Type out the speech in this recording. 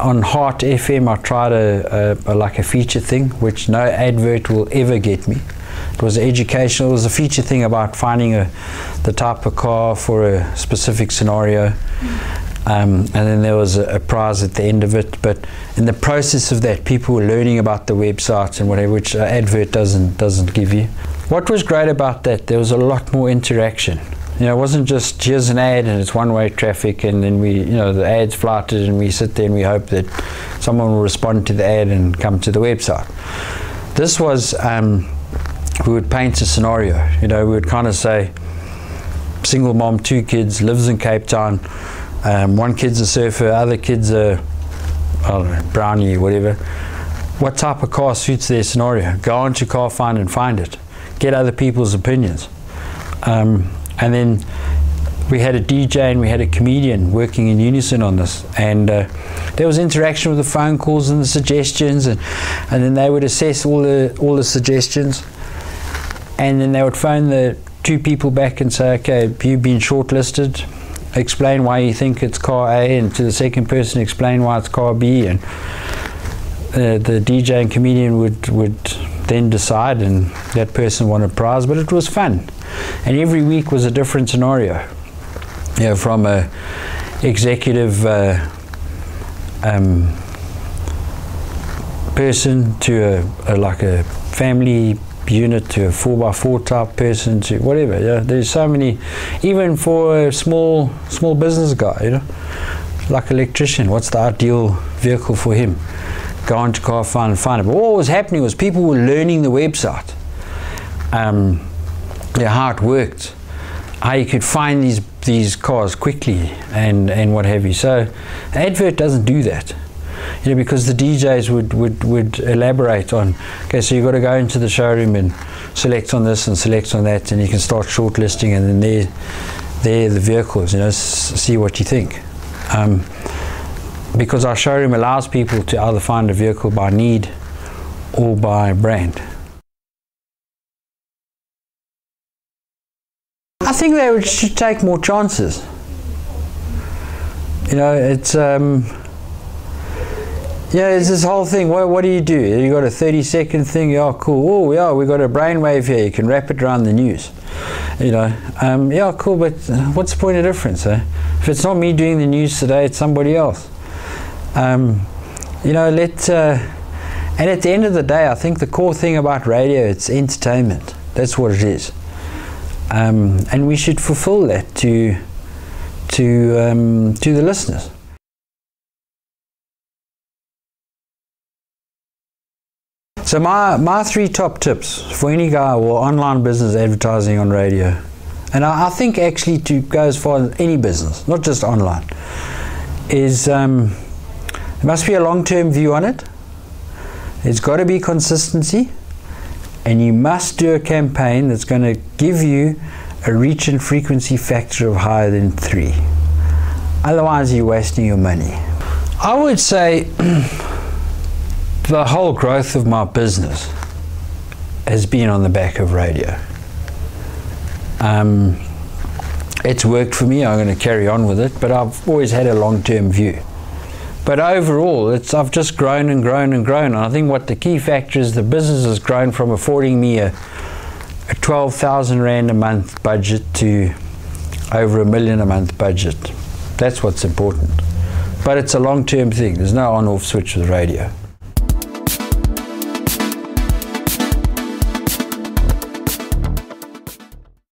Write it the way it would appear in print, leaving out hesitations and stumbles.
on Heart FM, I tried like a feature thing, which no advert will ever get me. It was educational. It was a feature thing about finding the type of car for a specific scenario, and then there was a prize at the end of it. But in the process of that, people were learning about the website and whatever, which advert doesn't give you. What was great about that, there was a lot more interaction. You know, it wasn't just here's an ad and it's one-way traffic, and then we, you know, the ad's flighted and we sit there and we hope that someone will respond to the ad and come to the website. This was, we would paint a scenario. You know, we would kind of say, single mom, 2 kids, lives in Cape Town, one kid's a surfer, other kid's a, I don't know, brownie, whatever. What type of car suits their scenario? Go on to Car Find and find it. Get other people's opinions. And then we had a DJ and we had a comedian working in unison on this, and there was interaction with the phone calls and the suggestions, and then they would assess all the suggestions, and then they would phone the 2 people back and say, okay, you've been shortlisted, explain why you think it's car A, and to the second person explain why it's car B, and the DJ and comedian would then decide, and that person won a prize. But it was fun, and every week was a different scenario. You know, from a executive person to like a family unit to a 4x4 type person to whatever. Yeah, there's so many. Even for a small business guy, you know, like electrician, what's the ideal vehicle for him? Go on to Car Find and find it. But what was happening was people were learning the website, yeah, how it worked, how you could find these cars quickly and what have you. So advert doesn't do that, you know, because the DJs would elaborate on, okay, so you've got to go into the showroom and select on this and select on that, and you can start shortlisting, and then there are the vehicles, you know, see what you think. Because our showroom allows people to either find a vehicle by need or by brand. I think they should take more chances. You know, it's yeah, it's this whole thing. What do? You got a 30-second thing? Yeah, cool. Oh yeah, we got a brainwave here. You can wrap it around the news. You know, yeah, cool. But what's the point of difference? Eh? If it's not me doing the news today, it's somebody else. You know, and at the end of the day, I think the core thing about radio, it's entertainment. That's what it is. And we should fulfill that to the listeners. So my 3 top tips for any guy or online business advertising on radio, and I think actually to go as far as any business, not just online, is there must be a long-term view on it. There's got to be consistency, and you must do a campaign that's going to give you a reach and frequency factor of higher than 3. Otherwise, you're wasting your money. I would say the whole growth of my business has been on the back of radio. It's worked for me. I'm going to carry on with it, but I've always had a long-term view. But overall, I've just grown and grown and grown. And I think what the key factor is, the business has grown from affording me a 12,000 Rand a month budget to over $1 million a month budget. That's what's important. But it's a long-term thing. There's no on-off switch with radio.